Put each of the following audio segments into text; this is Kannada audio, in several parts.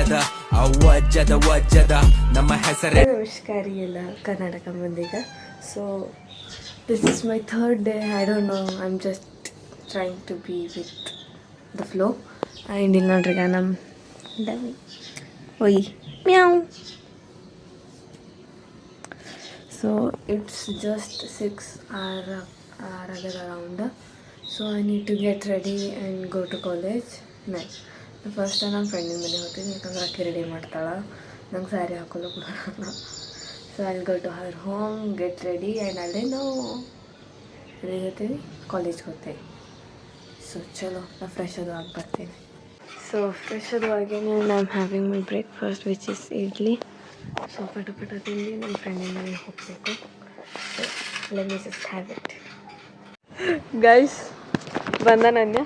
ವಜ್ಜದ ಅವಜ್ಜದ ವಜ್ಜದ ನಮ್ಮ ಹೆಸರೇ. ನಮಸ್ಕಾರ ಎಲ್ಲ ಕರ್ನಾಟಕ ಮಂದಿಗೆ. So this is my third day. I don't know, I am just trying to be with the flow. And ಇಲ್ಲಿ ನೋಡ್ರಿ ಈಗ ನಮ್ಮ ಡವಿ ಒಯ್ ಮ್ಯಾವ್. ಸೊ ಇಟ್ಸ್ ಜಸ್ಟ್ 6 ಆಗದ around. So I need to get ready and go to college. First ನಮ್ಮ ಫ್ರೆಂಡಿನ ಮನೆ ಹೋಗ್ತೀನಿ, ಯಾಕಂದ್ರೆ ಅಕ್ಕಿ ರೆಡಿ ಮಾಡ್ತಾಳೆ, ನಂಗೆ ಸ್ಯಾರಿ ಹಾಕೋಲ್ಲ ಬಿಡೋಣ. So I go to her home, get ready and ಅಲ್ಲೇ ನಾವು ರೆಡಿ ಹೋಗ್ತೀವಿ, ಕಾಲೇಜ್ಗೆ ಹೋಗ್ತೇವೆ. ಸೊ ಚಲೋ ನಾ ಫ್ರೆಶ್ ಅದು ಆಗಿ ಬರ್ತೀನಿ. ಸೊ ಫ್ರೆಶ್ ಅದು ಆಗೇನೆ I am having my breakfast which is idli. So ಪಟ ತಿಂದು ನಮ್ಮ ಫ್ರೆಂಡಿನ ಮನೆಗೆ ಹೋಗಬೇಕು. So let me just have it. Guys ಬಂದ ನನ್ನ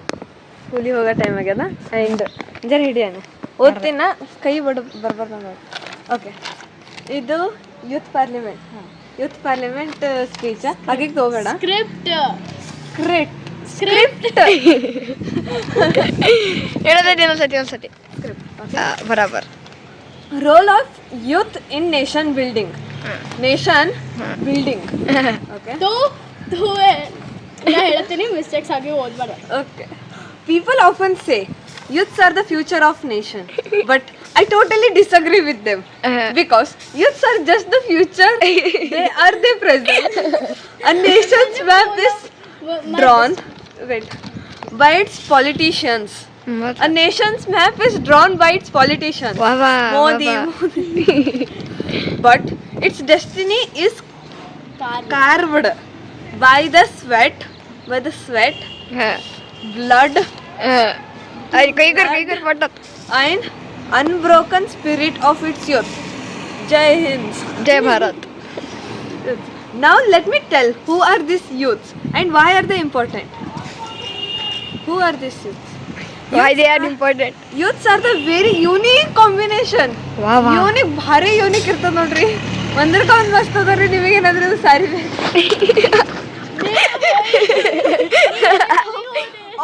ಕೂಲಿ ಹೋಗೋ ಟೈಮ್ ಆಗ್ಯದ. ಆ್ಯಂಡ್ ಜರ ಹಿಡಿಯೋಣ ಓದ್ತೀನ, ಕೈ ಬರ್ಬಾರ್ದು. ಓಕೆ, ಇದು ಯೂತ್ ಪಾರ್ಲಿಮೆಂಟ್ ಸ್ಪೀಚ. ಹಾಗೆ ಹೋಗೋಣ. ಸ್ಕ್ರಿಪ್ಟ್ ಹೇಳೋದೈತಿ ಒಂದ್ಸತಿ. ಬರಾಬರ್. Role of youth in nation building. Okay, ಹೇಳ್ತೀನಿ, ಮಿಸ್ಟೇಕ್ಸ್ ಆಗಿ ಓದ್ಬಾರ್ದು. Okay. People often say youths are the future of nation, but I totally disagree with them because youths are just the future. They are the present. A nation's map is drawn by its politicians. A nation's map is drawn by its politicians. Modi. But its destiny is carved by the sweat, blood and unbroken spirit of its youth. Jai Hind. Jai Bharat. Now let me tell who are these youths and why are they important. Who are these youths? Why they are important? Youths are the very unique combination. Unique, ಭಾರಿ ಯೂನಿಕ್ ಇರ್ತದೆ ನೋಡ್ರಿ. ಒಂದಕ್ಕೊಂದು ಮಸ್ತ್ ಅದಾವ್ರಿ. ನಿಮಗೆ ಏನಾದ್ರೂ ಸಾರಿ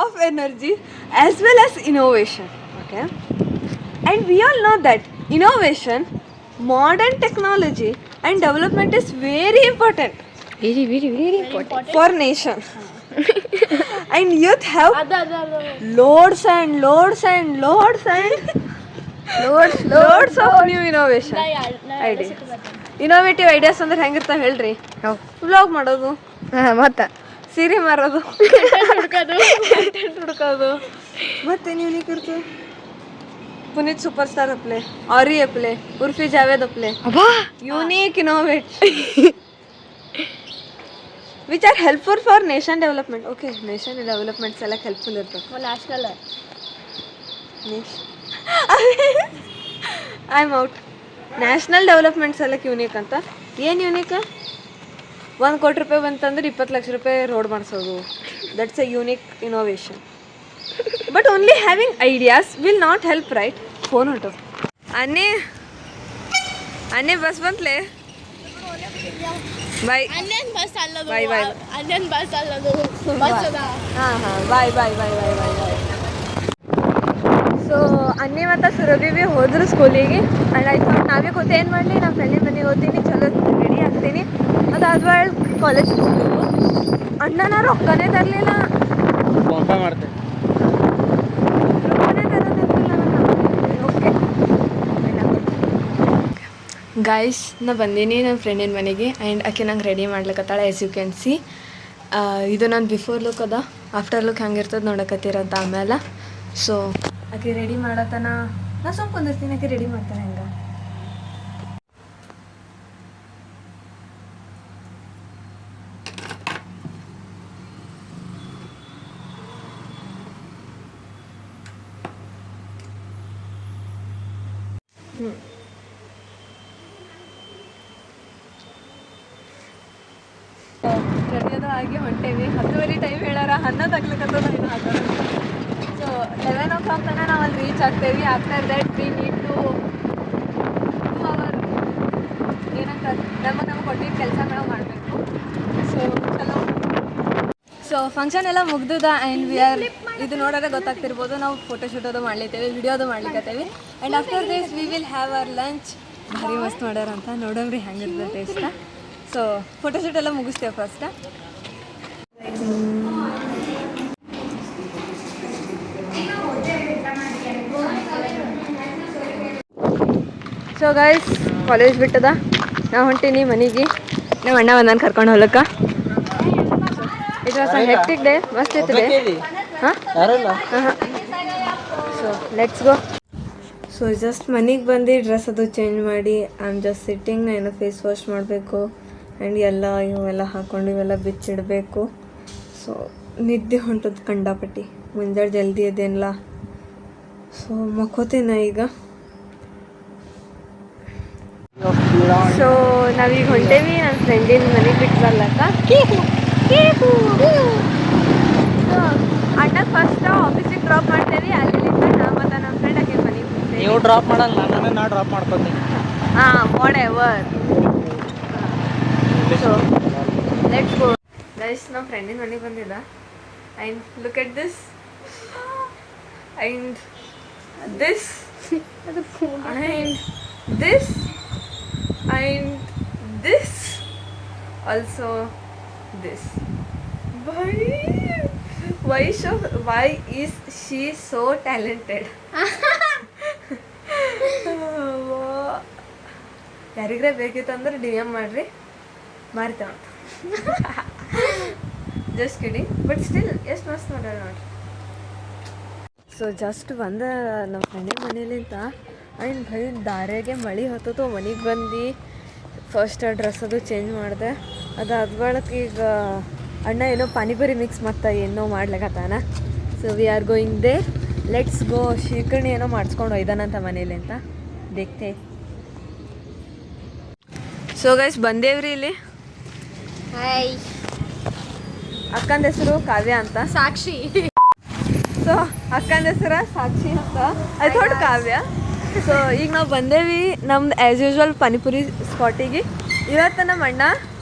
of energy as well as innovation. Okay, and we all know that innovation, modern technology and development is very important, very important for nation. And youth have loads of new innovation ideas. Innovative ideas ಅಂದ್ರೆ ಹೆಂಗಿರ್ತಾವ ಹೇಳ್ರಿ? ವ್ಲಾಗ್ ಮಾಡೋದು, ಮತ್ತೆ ಸೀರೆ ಮಾರೋದು, ಹುಡ್ಕೋದು, ಮತ್ತೆ ಯೂನಿಕ್ ಇರ್ತದೆ. ಪುನೀತ್ ಸೂಪರ್ ಸ್ಟಾರ್ ಅಪ್ಲೆ, ಆರಿ ಅಪ್ಲೆ, ಉರ್ಫಿ ಜಾವೇದ್ ಅಪ್ಲೆ. Unique innovate which are helpful for nation development. Okay, nation developments ಎಲ್ಲ ಹೆಲ್ಪ್ಫುಲ್ ಇರ್ತದೆ. National I am out. National developments ಎಲ್ಲ ಯೂನಿಕ್ ಅಂತ. ಏನು ಯೂನಿಕ್? 1 ಕೋಟಿ ರೂಪಾಯಿ ಬಂತಂದ್ರೆ 20 ಲಕ್ಷ ರೂಪಾಯಿ ರೋಡ್ ಮಾಡಿಸೋದು. That's a unique innovation. But only having ideas will not help, right? Phone ಹೊಂಟು. ಅನ್ನೇ ಬಸ್ ಬಂತಲೇ. ಬಾಯ್ ಬಾಯ್. ಸೊ ಅನ್ನೇ ಮತ್ತು ಸುರಭಿ ಭೀ ಹೋದ್ರು ಸ್ಕೂಲಿಗೆ. ಆ್ಯಂಡ್ ಐ ಥಾಟ್ ನಾವೇ ಕೂತೆ ಏನು ಮಾಡಲಿ, ನಮ್ಮ ಫ್ರೆಂಡಿನ ಮನೆಗೆ ಹೋಗ್ತೀನಿ, ಚಲೋ ರೆಡಿ ಆಗ್ತೀನಿ, ಅದಾದ್ಮೇಲೆ ಕಾಲೇಜ್ಗೆ ಹೋಗ್ಬೇಕು. ಅಣ್ಣನ ರೊಕ್ಕನೇ ತರಲಿಲ್ಲ. ಓಕೆ ಗಾಯ್ಸ್, ನಾ ಬಂದೀನಿ ನನ್ನ ಫ್ರೆಂಡಿನ ಮನೆಗೆ. ಆ್ಯಂಡ್ ಆಕೆ ನಂಗೆ ರೆಡಿ ಮಾಡ್ಲಿಕ್ಕತ್ತಾಳೆ. ಆ್ಯಸ್ ಯು ಕ್ಯಾನ್ ಸಿ, ಇದು ನನ್ನ ಬಿಫೋರ್ ಲುಕ್ ಅದ. ಆಫ್ಟರ್ ಲುಕ್ ಹೆಂಗಿರ್ತದೆ ನೋಡಕತ್ತೀರಂತ ಆಮೇಲೆ. ಸೊ ಆಕೆ ರೆಡಿ ಮಾಡತ್ತನ ನಾ ಸುಮ್ಮ ಕುಂದಿರ್ತೀನಿ, ಆಕೆ ರೆಡಿ ಮಾಡ್ತಾನೆ ಹೆಂಗೆ. ರೆಡಿಯೋದು ಆಗಿ ಹೊಂಟೇವಿ. 10:30 ಟೈಮ್ ಹೇಳಾರ, 11 ಆಗ್ಲಿಕ್ಕತ್ತದ. ಇದು ಹಾಕೋದು. ಸೊ 11 o'clock ತನಕ ನಾವು ಅಲ್ಲಿ ರೀಚ್ ಆಗ್ತೇವೆ. After that we need to ಅವರ್ ಏನಂತ ನಮಗೆ ಕೊಟ್ಟಿದ್ದ ಕೆಲಸ ನಾವು ಮಾಡಬೇಕು. ಸೊ ಚಲೋ. ಸೊ ಫಂಕ್ಷನ್ ಎಲ್ಲ ಮುಗ್ದದ ಆ್ಯಂಡ್ ವಿ ಆರ್ ಇದು ನೋಡಿದ್ರೆ ಗೊತ್ತಾಗ್ತಿರ್ಬೋದು ನಾವು ಫೋಟೋಶೂಟ್ ಅದು ಮಾಡ್ಲಿತ್ತೇವೆ ವಿಡಿಯೋದು ಮಾಡ್ಲಿಕ್ಕತ್ತೇವೆ and after this we will have our lunch ಭಾರಿ ಮಸ್ತ್ ಮಾಡ್ಯಾರ ಅಂತ ನೋಡಮ್ರಿ ಹೆಂಗಿರ್ತದೆ ಟೇಸ್ಟ್ ಸೊ ಫೋಟೋಶೂಟ್ ಎಲ್ಲ ಮುಗಿಸ್ತೇವೆ ಫಸ್ಟ್ ಸೊ ಗೈಸ್ ಕಾಲೇಜ್ ಬಿಟ್ಟದ ನಾ ಹೊಂಟೀನಿ ಮನೆಗೆ ನಮ್ಮ ಅಣ್ಣ ಬಂದಾನ ಕರ್ಕೊಂಡು ಹೋಗ್ಲಕ್ಕ it was a hectic day ಮಸ್ತ್ ಇತ್ತು ಡೇ ಹಾಂ so let's go so just ಮನೆಗೆ ಬಂದು ಡ್ರೆಸ್ ಅದು ಚೇಂಜ್ ಮಾಡಿ ಐ ಆಮ್ ಜಸ್ಟ್ ಸಿಟ್ಟಿಂಗ್ ನಾ ಏನೋ ಫೇಸ್ ವಾಶ್ ಮಾಡಬೇಕು ಆ್ಯಂಡ್ ಇವೆಲ್ಲ ಹಾಕ್ಕೊಂಡು ಇವೆಲ್ಲ ಬಿಚ್ಚಿಡಬೇಕು ಸೊ ನಿದ್ದೆ ಹೊಂಟದ ಕಂಡಾಪಟ್ಟಿ ಮುಂಜಾನೆ ಜಲ್ದಿ ಅದೇನಿಲ್ಲ ಸೊ ಮಕ್ಕೋತೀನಿ ಈಗ ಸೊ ನಾವೀಗ ಹೊಂಟೇವಿ ನನ್ನ ಫ್ರೆಂಡಿನ ಮನೆಗೆ ಬಿಟ್ಟು ಬರ್ಲಕ್ಕ ಅಣ್ಣ ಫಸ್ಟ್ ಆಫೀಸಿಗೆ ಡ್ರಾಪ್ ಮಾಡ್ತೇವೆ ಅಲ್ಲಿಂದ ನಾ ಮತ್ತು ನಮ್ಮ ಫ್ರೆಂಡ್ ಆಕೆ ಮನೆಗೆ ಹೋಗ್ತೇವೆ ನೀವು ಡ್ರಾಪ್ ಮಾಡಲ್ಲ ನಾ ಡ್ರಾಪ್ ಮಾಡ್ಕೊತೀನಿ ಹಾಂ what ever so let's go guys ನಮ್ಮ ಫ್ರೆಂಡಿನ ಮನೆಗೆ ಬಂದಿದ್ದ and look at this and this and this and this also this why is she so talented ಯಾರಿಗ್ರೆ ಬೇಕಿತ್ತಂದ್ರೆ DM ಮಾಡ್ರಿ ಮಾರ್ತಾವ ಜಸ್ಟ್ ಕಿಡಿಂಗ್ ಬಟ್ ಸ್ಟಿಲ್ ಎಷ್ಟು ಮಸ್ತ್ ಮಾಡ್ಯಾರ ನೋಡ್ರಿ ಸೊ ಜಸ್ಟ್ ಬಂದ ನಮ್ಮ ಫ್ರೆಂಡಿನ ಮನೇಲಿಂತ ಆ್ಯಂಡ್ ಭಯ ದಾರ್ಯಾಗೆ ಮಳೆ ಹತ್ತತು ಮನೆಗೆ ಬಂದು ಫಸ್ಟ್ ಡ್ರೆಸ್ ಅದು ಚೇಂಜ್ ಮಾಡಿದೆ ಅದಾದ ಬಳಕ ಈಗ ಅಣ್ಣ ಏನೋ ಪಾನಿಪುರಿ ಮಿಕ್ಸ್ ಮತ್ತು ಏನೋ ಮಾಡ್ಲಿಕ್ಕತ್ತಾನ so we are going there let's go ಶೀಕರ್ಣಿ ಏನೋ ಮಾಡಿಸ್ಕೊಂಡು ಒಯ್ದಾನಂತ ಮನೇಲಿ ಅಂತ ದೇಖ್ತೆ ಸೊ ಗೈಸ್ ಬಂದೇವ್ರಿ ಇಲ್ಲಿ ಹಾಯ್ ಅಕ್ಕನ ಹೆಸರು ಕಾವ್ಯ ಅಂತ ಸಾಕ್ಷಿ ಸೊ ಅಕ್ಕನ ಹೆಸರು ಸಾಕ್ಷಿ ಅಂತ ಐ ಥಾಟ್ ಕಾವ್ಯ ಸೊ ಈಗ ನಾವು ಬಂದೇವಿ ನಮ್ದು ಆ್ಯಸ್ ಯೂಶ್ವಲ್ ಪಾನಿಪುರಿ ಸ್ಪಾಟಿಗೆ ಇವತ್ತು ನಮ್ಮ ಅಣ್ಣ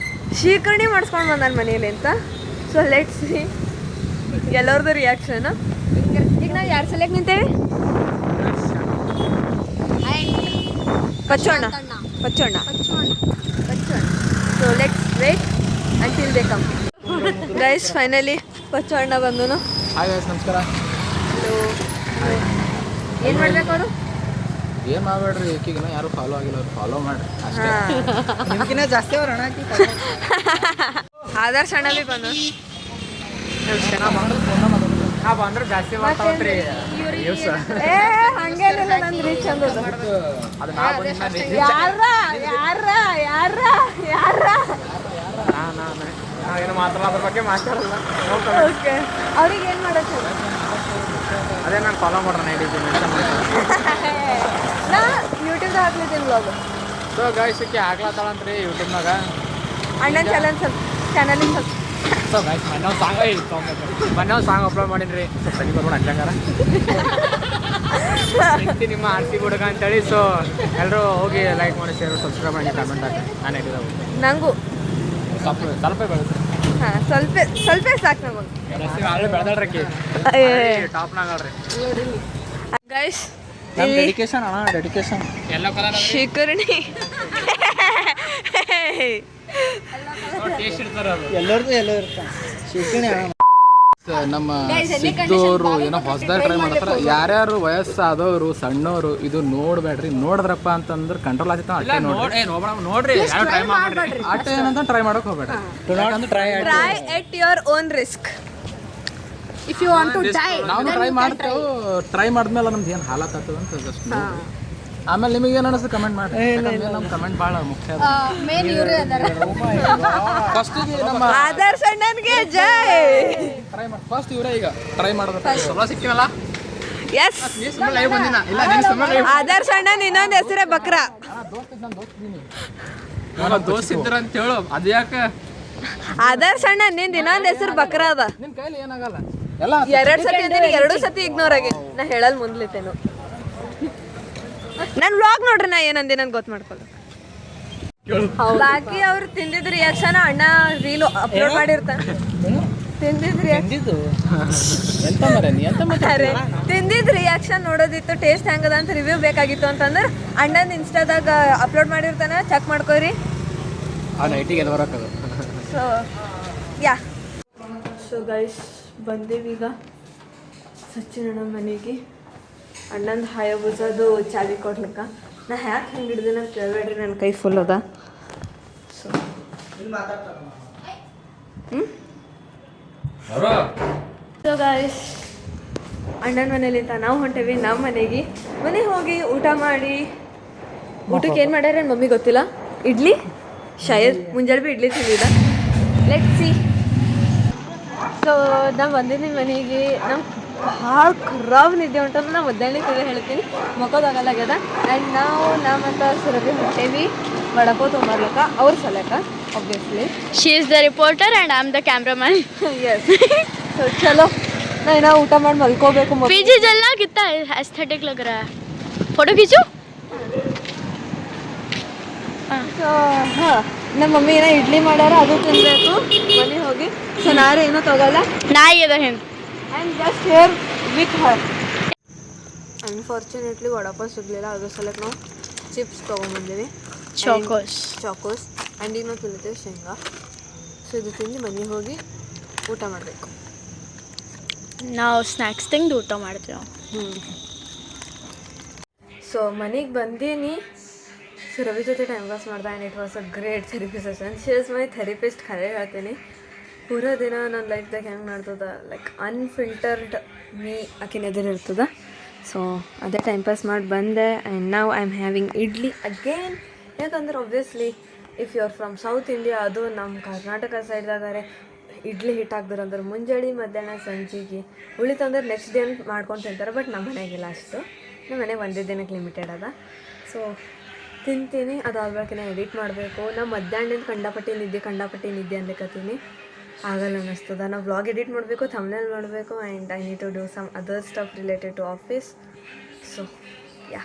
ಶೀಕರ್ಣಿ ಮಾಡಿಸ್ಕೊಂಡು ಬಂದಾನ ಮನೇಲಿ ಅಂತ ಸೊ ಲೆಟ್ಸ್ ಸಿ ಎಲ್ಲರದ್ದು ರಿಯಾಕ್ಷನ್ ಈಗ ನಾವು ಯಾರು ಸಲಕ್ಕೆ ನಿಂತೇವಿ ಪಚ್ಚೋಣ ಪಚ್ಚೋಣ so let's wait until they come guys finally ಪಚ್ಚೋಣ ಬಂದನು ಹಾಯ್ ಗೈಸ್ ನಮಸ್ಕಾರ ಏನು ಮಾಡ್ಬೇಕು ಅವರು ಏನು ಮಾಡಬೇಡ್ರಿ ಈಕಿಗಿನ ಯಾರು ಫಾಲೋ ಆಗಿಲ್ಲ ಅವ್ರು ಫಾಲೋ ಮಾಡ್ರಿ ಅಷ್ಟೇ ನಿಮ್ಗಿನ್ನ ಜಾಸ್ತಿ ಅವ್ರು ಹಣ ಆದರ್ಶ ಅಣ್ಣ ಭೀ ಬಂದು ಬಂದ್ರೆ ಜಾಸ್ತಿ ಮಾಡ್ತಾವ್ರಿ ಏ ಹಂಗೇನಿಲ್ಲ ನಂದು ರೀಚ್ ಅಂದದು ಅದು ನಾ ಬಂದ ಯಾರ ಏನು ಮಾತಾಡಲ್ಲ ಅದ್ರ ಬಗ್ಗೆ ಮಾತಾಡಲ್ಲ ಓಕೆ ಅವ್ರಿಗೆ ಏನು ಮಾಡೋದು ಅದೇ ನಾನು ಫಾಲೋ ಮಾಡೋಣ ಹೇಳಿದ್ದೀನಿ ನಾ ಯೂಟ್ಯೂಬ್ದಾಗ ಹಾಕ್ಲಿದ್ದೀನಿ ವ್ಲಾಗ್ ಸೊ ಗೈಸ್ ಇಕ್ಕಿ ಹಾಕ್ಲತ್ತಾಳಂತ್ರಿ ಯೂಟ್ಯೂಬ್ನಾಗ ಅಣ್ಣನ ಚಾನಲಿಗೆ ಸ್ವಲ್ಪ ಸೊ ಗೈಸ್ ಮೊನ್ನೆ ಒಂದು ಸಾಂಗ್ ಅಪ್ಲೋಡ್ ಮಾಡೀನಿ ಸೊ ಸರಿ ಬರ್ಬೋದು ಅಂಜಂಗಾರ ನಿಮ್ಮ ಆರ್ತಿ ಹುಡುಗ ಅಂತೇಳಿ ಸೊ ಎಲ್ಲರೂ ಹೋಗಿ ಲೈಕ್ ಮಾಡಿ ಶೇರ್ ಸಬ್ಸ್ಕ್ರೈಬ್ ಮಾಡಿ ಕಮೆಂಟ್ ಹಾಕಿ ನಾನು ಹೇಳಿದವು ನಂಗೂ ಸ್ವಲ್ಪ ಬೆಳೆದ್ರಿ ಹಾಂ ಸ್ವಲ್ಪ ಸಾಕು ನಮಗೆ ಬೆಳೆದಾಡ್ರಿ ಟಾಪ್ನಾಗ ಆಡ್ರಿ ಗೈಸ್ ಡೆಡಿಕೇಶನ್ ಅಣ್ಣ ಡೆಡಿಕೇಶನ್ ಎಲ್ಲ ಕಲರ್ ಶೀಕರ್ಣಿ ಟೇಸ್ಟ್ ಇರ್ತಾರ ಎಲ್ಲರದು ಎಲ್ಲ ಇರ್ತಾನೆ ಶೀಕರ್ಣಿ ನಮ್ಮ ಸಿದ್ದೋರು ಏನೋ ಹೊಸದಾಗಿ ಟ್ರೈ ಮಾಡ್ತಾರ ಯಾರ್ಯಾರು ವಯಸ್ಸಾದವರು ಸಣ್ಣವರು ಇದು ನೋಡ್ಬೇಡ್ರಿ ನೋಡಿದ್ರಪ್ಪ ಅಂತಂದ್ರೆ ಕಂಟ್ರೋಲ್ ಆಗ್ತೈತೆ ಅಷ್ಟೇ ನೋಡ್ರಿ ಅಷ್ಟೇ ಏನಂತ ಟ್ರೈ ಮಾಡಕ್ ಹೋಗ್ಬೇಡ್ರಿ try at your own risk if you want to die ನಾವು ಟ್ರೈ ಮಾಡ್ತೇವೆ ಟ್ರೈ ಮಾಡಿದ್ಮೇಲೆ ನಮ್ದು ಏನು ಹಾಲತ್ ಆಗ್ತದೆ ಅಂತ ಜಸ್ಟ್ ಆಮೇಲೆ ನಿಮಗೆ ಏನು ಅನಿಸ್ತದೆ ಕಮೆಂಟ್ ಮಾಡಿ ನಮ್ಮ ಕಮೆಂಟ್ ಭಾಳ ಮುಖ್ಯ ಮೇನ್ ಇವರೇ ಅದಾರ ಫಸ್ಟಿಗೆ ನಮ್ಮ ಆದರ್ಶ ಅಣ್ಣನಿಗೆ ಜೈ ಟ್ರೈ ಮಾಡಿ ಫಸ್ಟ್ ಇವರೇ ಈಗ ಟ್ರೈ ಮಾಡೋದು ಚಲೋ ಸಿಕ್ಕಿವಲ್ಲ ಎಸ್ ನೀ ಸುಮ್ಮನೆ ಲೈವ್ ಬಂದಿನ ಇಲ್ಲ ನೀನು ಸುಮ್ಮನೆ ಆದರ್ಶ ಅಣ್ಣನ ಇನ್ನೊಂದು ಹೆಸರೇ ಬಕ್ರಾ ದೋಸ್ತ ಇದ್ರ ಅಂತ ಹೇಳು ಅದು ಯಾಕೆ ಆದರ್ಶ ಅಣ್ಣ ನಿಂದ ಇನ್ನೊಂದು ಹೆಸರು ಬಕ್ರಾ ಅದ ನಿನ್ನ ಕೈಲಿ ಏನಾಗಲ್ಲ ಎಲ್ಲ 2 ಸತಿ ಅಂತೀನಿ 2 ಸತಿ ಇಗ್ನೋರ್ ಆಗಿ ನಾ ಹೇಳಲ್ ಮುಂದ್ಲಿತ್ತೇನು ನನ್ನ ವ್ಲಾಗ್ ನೋಡ್ರಿ ನಾ ಏನಂದಿ ನನ್ ಗೊತ್ತು ಮಾಡ್ಕೊಳ್ಳ ಬಾಕಿ ಅವ್ರು ತಿಂದಿದ್ ರಿಯಾಕ್ಷನ್ ಅಣ್ಣ ರೀಲ್ ಅಪ್ಲೋಡ್ ಮಾಡಿರ್ತಾನೆ ತಿಂದಿದ್ರಿ ಎಂದಿದ್ದು ಎಂತ ಮರ ನೀ ಎಂತ ಅರೆ ತಿಂದಿದ್ ರಿಯಾಕ್ಷನ್ ನೋಡೋದಿತ್ತು, ಟೇಸ್ಟ್ ಹೆಂಗದ ಅಂತ ರಿವ್ಯೂ ಬೇಕಾಗಿತ್ತು ಅಂತಂದ್ರೆ ಅಣ್ಣನ ಇನ್ಸ್ಟಾದಾಗ ಅಪ್ಲೋಡ್ ಮಾಡಿರ್ತಾನೆ, ಚೆಕ್ ಮಾಡ್ಕೋರಿ. ಆ ನೈಟಿಗೆ ಎಲ್ಲಿ ಬರೋಕ್ಕದು. ಸೊ ಯಾ ಸೊ ಗೈಸ್ ಬಂದೇವಿ ಈಗ ಸಚಿನ್ ಅಣ್ಣ ಮನೆಗೆ. ಅಣ್ಣಂದು ಹಾಯಬುಸದು ಚಾವಿ ಕೊಡ್ಲಿಕ್ಕೆ. ನಾ ಹ್ಯಾಕೆ ಹೆಂಗೆ ಹಿಡ್ದೆ ನಾನು ಕೇಳಬೇಡ್ರಿ, ನನ್ನ ಕೈ ಫುಲ್ ಅದ. ಸೊ ಸೊ ಗಾಯ್ಸ್ ಅಣ್ಣನ ಮನೇಲಿಂದ ನಾವು ಹೊಂಟೇವಿ ನಮ್ಮ ಮನೆಗೆ. ಮನೆಗೆ ಹೋಗಿ ಊಟ ಮಾಡಿ, ಊಟಕ್ಕೆ ಏನು ಮಾಡ್ಯಾರ ಮಮ್ಮಿ ಗೊತ್ತಿಲ್ಲ. ಇಡ್ಲಿ ಶಾಯದ್ ಮುಂಜಾನೆ ಭೀ ಇಡ್ಲಿ ತಿಂದಿದ್ದ. Let see. ಸೊ ನಾವು ಬಂದಿದ್ದೀನಿ ಮನೆಗೆ. ನಮ್ಮ ಭಾಳ ಖರಾಬ್ ನಿದ್ದೆ ಹೊಂಟಲ್ಲ. ನಾವು ಮಧ್ಯಾಹ್ನ ಕಡೆ ಹೇಳ್ತೀನಿ, ಮಕ್ಕೋದಾಗಲ್ಲಾಗ್ಯದ. ಆ್ಯಂಡ್ ನಾವು ಮತ್ತು ಸುರಭಿ ಹೊಂಟೇವಿ ವಡಪಾವ್ ತೊಗೊಂಬರ್ಲಕ್ಕ ಅವ್ರ ಸಲಕ obviously. She is the reporter and I am the cameraman. Yes. So चलो ना इना ಊಟ ಮಾಡಿ ಮಲ್ಕೋಬೇಕು. पीछे चलना कितना एस्थेटिक लग रहा है. फोटो खींचो. ಸೊ ಹಾಂ ನಮ್ಮ ಮಮ್ಮಿ ಏನೋ ಇಡ್ಲಿ ಮಾಡ್ಯಾರ, ಅದು ತಿನ್ನಬೇಕು ಮನೆಗೆ ಹೋಗಿ. ಸೊ ನಾರೇ ಏನೂ ತಗೋಲ್ಲ. ना ये the hint. I am just here with her. Unfortunately vada pav ಸಿಗಲಿಲ್ಲ, ಅದ್ರ ಸಲಕ್ಕೆ ನಾವು ಚಿಪ್ಸ್ ತೊಗೊಂಬಂದಿವಿ. ಚಾಕೋಸ್ ಆ್ಯಂಡ್ ಈಗ ನಾವು ತಿನ್ನುತ್ತೇವೆ ಶೇಂಗಾ. ಸೊ ಇದು ತಿಂದು ಮನೆಗೆ ಹೋಗಿ ಊಟ ಮಾಡಬೇಕು. ನಾವು ಸ್ನ್ಯಾಕ್ಸ್ ತಿಂದು ಊಟ ಮಾಡ್ತೀವಿ. ಸೊ ಮನೆಗೆ ಬಂದೀನಿ. ಸೊ ರವಿ ಜೊತೆ ಟೈಮ್ ಪಾಸ್ ಮಾಡ್ದೆ and it was a great therapy session. She is my therapist. ಖರೆ ಹೇಳ್ತೀನಿ, ಪೂರಾ ದಿನ ನನ್ನ ಲೈಫ್ದಾಗ ಹೆಂಗೆ ಮಾಡ್ತದ, ಲೈಕ್ ಅನ್ಫಿಲ್ಟರ್ಡ್ ಮೀ ಆಕಿನ ಎದುರಿರ್ತದ. ಸೊ ಅದೇ ಟೈಮ್ ಪಾಸ್ ಮಾಡಿ ಬಂದೆ. ಆ್ಯಂಡ್ ನಾವು I am having idli again. ಯಾಕಂದ್ರೆ obviously if you are from south India, ಅದು ನಮ್ಮ ಕರ್ನಾಟಕ ಸೈಡ್ದಾಗಾರೆ ಇಡ್ಲಿ ಹಿಟ್ಟು ಹಾಕ್ದಾರಂದ್ರೆ ಮುಂಜಾನೆ ಮಧ್ಯಾಹ್ನ ಸಂಜೆಗೆ ಉಳಿತಂದ್ರೆ ನೆಕ್ಸ್ಟ್ ಡೇ ಮಾಡ್ಕೊಂಡು ತಿಂತಾರೆ. ಬಟ್ ನಮ್ಮ ಮನೆಗಿಲ್ಲ ಅಷ್ಟು. ನಮ್ಮ ಮನೆಗೆ ಒಂದೇ ದಿನಕ್ಕೆ ಲಿಮಿಟೆಡ್ ಅದ. ಸೊ ತಿಂತೀನಿ, ಅದಾದ್ಮೇಲೆ ಎಡಿಟ್ ಮಾಡಬೇಕು. ನಾವು ಮಧ್ಯಾಹ್ನದಿಂದ ಕಂಡಾಪಟ್ಟಿ ನಿದ್ದೆ ಅನ್ಲಿಕ್ಕತ್ತೀನಿ. ಆಗಲ್ಲ ಅನ್ನಿಸ್ತದ. ನಾವು ವ್ಲಾಗ್ ಎಡಿಟ್ ಮಾಡಬೇಕು, ಥಂಬ್ನೇಲ್ ಮಾಡಬೇಕು, and I need to do some other stuff related to office. So yeah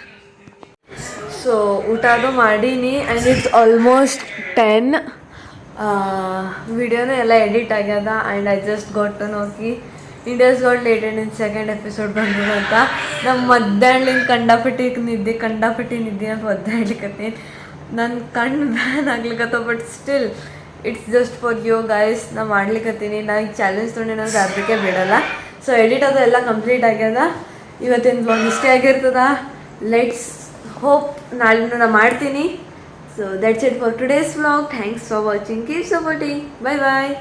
so ಊಟ ಅದು ಮಾಡೀನಿ ಆ್ಯಂಡ್ ಇಟ್ಸ್ ಆಲ್ಮೋಸ್ಟ್ 10. ವಿಡಿಯೋನೂ ಎಲ್ಲ ಎಡಿಟ್ ಆಗ್ಯದ. And I just got to ನೋಕಿ India's got latent in second episode ಬಂದಿದೆ ಅಂತ. ನಮ್ಮ ಮಧ್ಯಾಹ್ನದಿಂದ ಕಂಡಾಪಟ್ಟಿ ನಿದ್ದೆ ಅಂತ ಒದ್ದಾಡ್ಲಿಕ್ಕತ್ತೀನಿ. ನನ್ನ ಕಣ್ಣು ಬ್ಯಾನ್ ಆಗ್ಲಿಕ್ಕತ್ತ. But still it's just for you guys. ನಾ ಮಾಡ್ಲಿಕ್ಕತ್ತೀನಿ. ನಾ ಈಗ ಚಾಲೆಂಜ್ ತೊಗೊಂಡಿನ ಅದಕ್ಕೆ ಬಿಡಲ್ಲ. ಸೊ ಎಡಿಟ್ ಅದು ಎಲ್ಲ ಕಂಪ್ಲೀಟ್ ಆಗ್ಯದ. ಇವತ್ತಿನ ವ್ಲಾಗ್ ಇಷ್ಟೇ ಆಗಿರ್ತದ. ಲೆಟ್ಸ್ ಹೋಪ್ ನಾಳೆ ನಾ ಮಾಡ್ತೀನಿ. So that's it for today's vlog. Thanks for watching. Keep supporting. Bye bye.